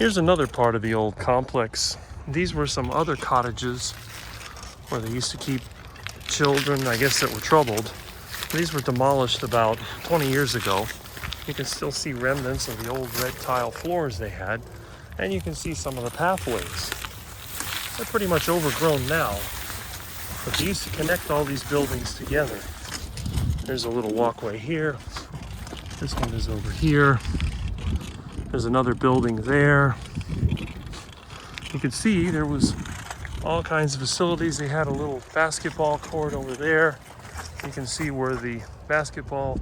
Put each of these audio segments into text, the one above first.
Here's another part of the old complex. These were some other cottages where they used to keep children, I guess, that were troubled. These were demolished about 20 years ago. You can still see remnants of the old red tile floors they had, and you can see some of the pathways. They're pretty much overgrown now, but they used to connect all these buildings together. There's a little walkway here. This one is over here. There's another building there. You can see there was all kinds of facilities. They had a little basketball court over there. You can see where the basketball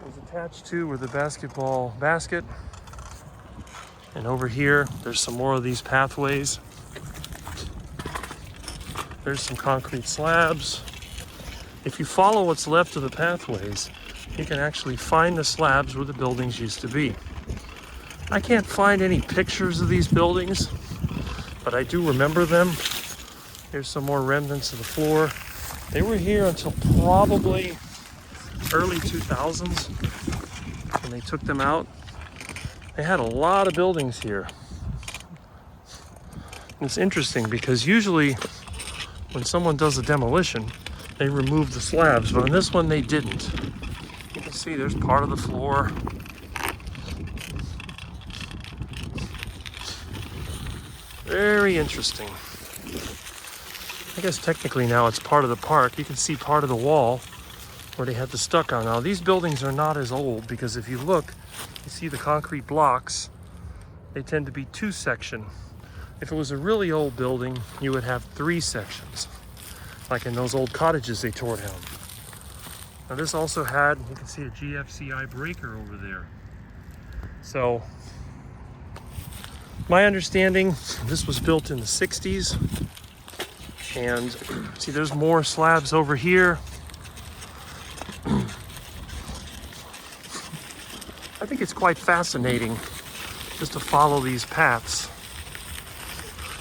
was attached to, where the basketball basket. And over here, there's some more of these pathways. There's some concrete slabs. If you follow what's left of the pathways, you can actually find the slabs where the buildings used to be. I can't find any pictures of these buildings, but I do remember them. Here's some more remnants of the floor. They were here until probably early 2000s when they took them out. They had a lot of buildings here. And it's interesting because usually when someone does a demolition, they remove the slabs, but on this one they didn't. You can see there's part of the floor. Very interesting. I guess technically now it's part of the park. You can see part of the wall where they had the stuck on. Now these buildings are not as old because if you look, you see the concrete blocks. They tend to be two section. If it was a really old building, you would have three sections, like in those old cottages they tore down. Now this also had, you can see a GFCI breaker over there. So my understanding, this was built in the 60s. And see, there's more slabs over here. I think it's quite fascinating just to follow these paths.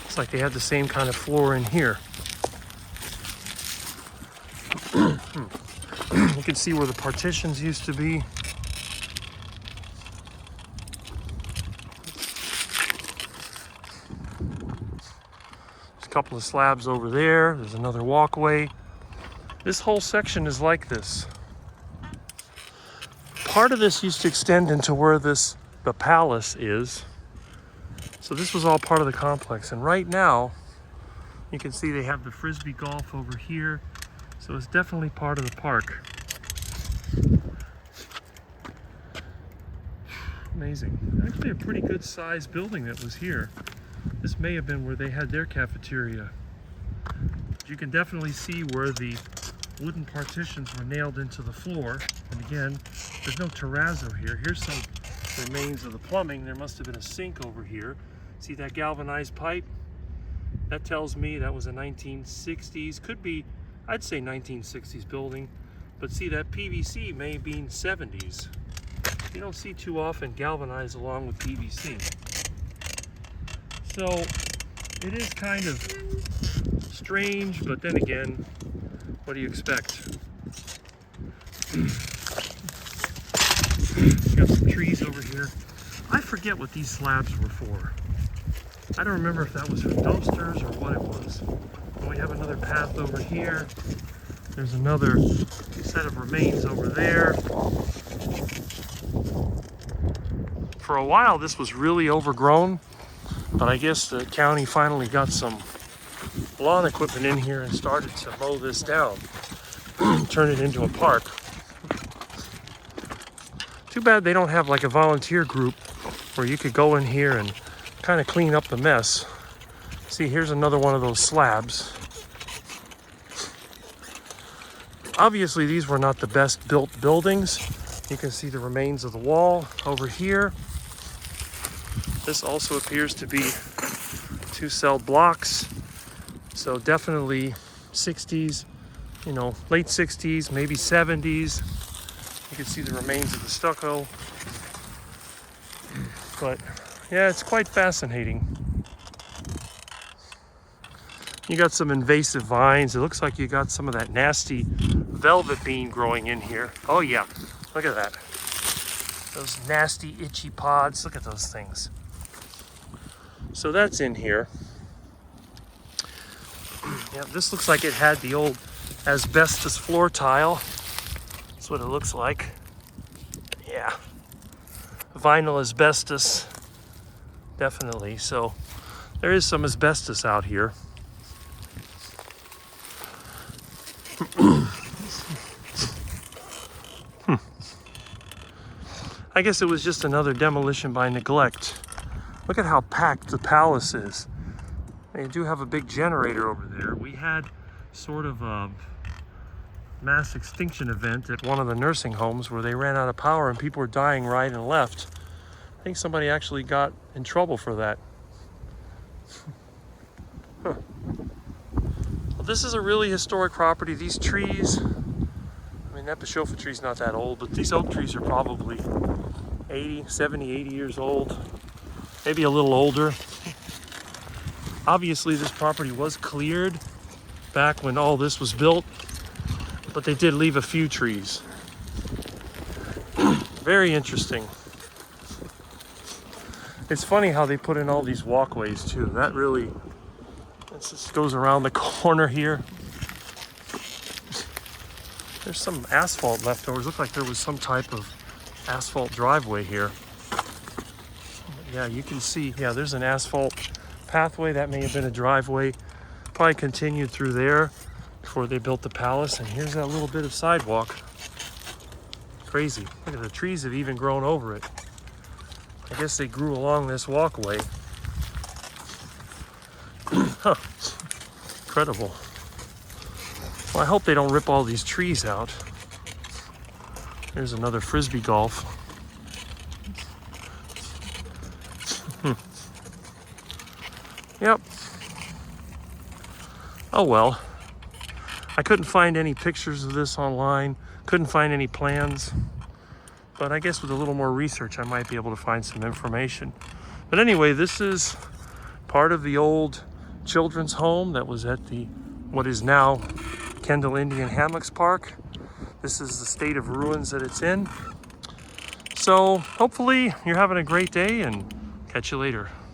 It's like they had the same kind of floor in here. You can see where the partitions used to be. Couple of slabs over there. There's another walkway. This whole section is like this. Part of this used to extend into where the palace is. So this was all part of the complex. And right now, you can see they have the frisbee golf over here. So it's definitely part of the park. Amazing. Actually a pretty good sized building that was here. This may have been where they had their cafeteria. You can definitely see where the wooden partitions were nailed into the floor. And again, there's no terrazzo here. Here's some remains of the plumbing. There must have been a sink over here. See that galvanized pipe? That tells me that was a 1960s, could be, I'd say 1960s building. But see, that PVC may have been 70s. You don't see too often galvanized along with PVC. So it is kind of strange, but then again, what do you expect? Got some trees over here. I forget what these slabs were for. I don't remember if that was for dumpsters or what it was. But we have another path over here. There's another set of remains over there. For a while, this was really overgrown. But I guess the county finally got some lawn equipment in here and started to mow this down, turn it into a park. Too bad they don't have like a volunteer group where you could go in here and kind of clean up the mess. See, here's another one of those slabs. Obviously, these were not the best built buildings. You can see the remains of the wall over here. This also appears to be two-cell blocks. So definitely 60s, late 60s, maybe 70s. You can see the remains of the stucco. But yeah, it's quite fascinating. You got some invasive vines. It looks like you got some of that nasty velvet bean growing in here. Oh yeah, look at that. Those nasty itchy pods, look at those things. So that's in here. Yeah, this looks like it had the old asbestos floor tile. That's what it looks like. Yeah. Vinyl asbestos. Definitely. So there is some asbestos out here. I guess it was just another demolition by neglect. Look at how packed the palace is. They do have a big generator over there. We had sort of a mass extinction event at one of the nursing homes where they ran out of power and people were dying right and left. I think somebody actually got in trouble for that. Huh. Well, this is a really historic property. These trees, I mean, that Bashofa tree's not that old, but these oak trees are probably 80, 70, 80 years old, maybe a little older. Obviously, this property was cleared back when all this was built, but they did leave a few trees. Very interesting. It's funny how they put in all these walkways too. That really, it just goes around the corner here. There's some asphalt leftovers. Looked like there was some type of asphalt driveway here. Yeah, you can see, yeah, there's an asphalt pathway. That may have been a driveway. Probably continued through there before they built the palace. And here's that little bit of sidewalk. Crazy. Look at the trees have even grown over it. I guess they grew along this walkway. Huh. Incredible. Well, I hope they don't rip all these trees out. There's another frisbee golf. Yep. Oh well. I couldn't find any pictures of this online. Couldn't find any plans. But I guess with a little more research, I might be able to find some information. But anyway, this is part of the old children's home that was at the what is now Kendall Indian Hammocks Park. This is the state of ruins that it's in. So hopefully you're having a great day and catch you later.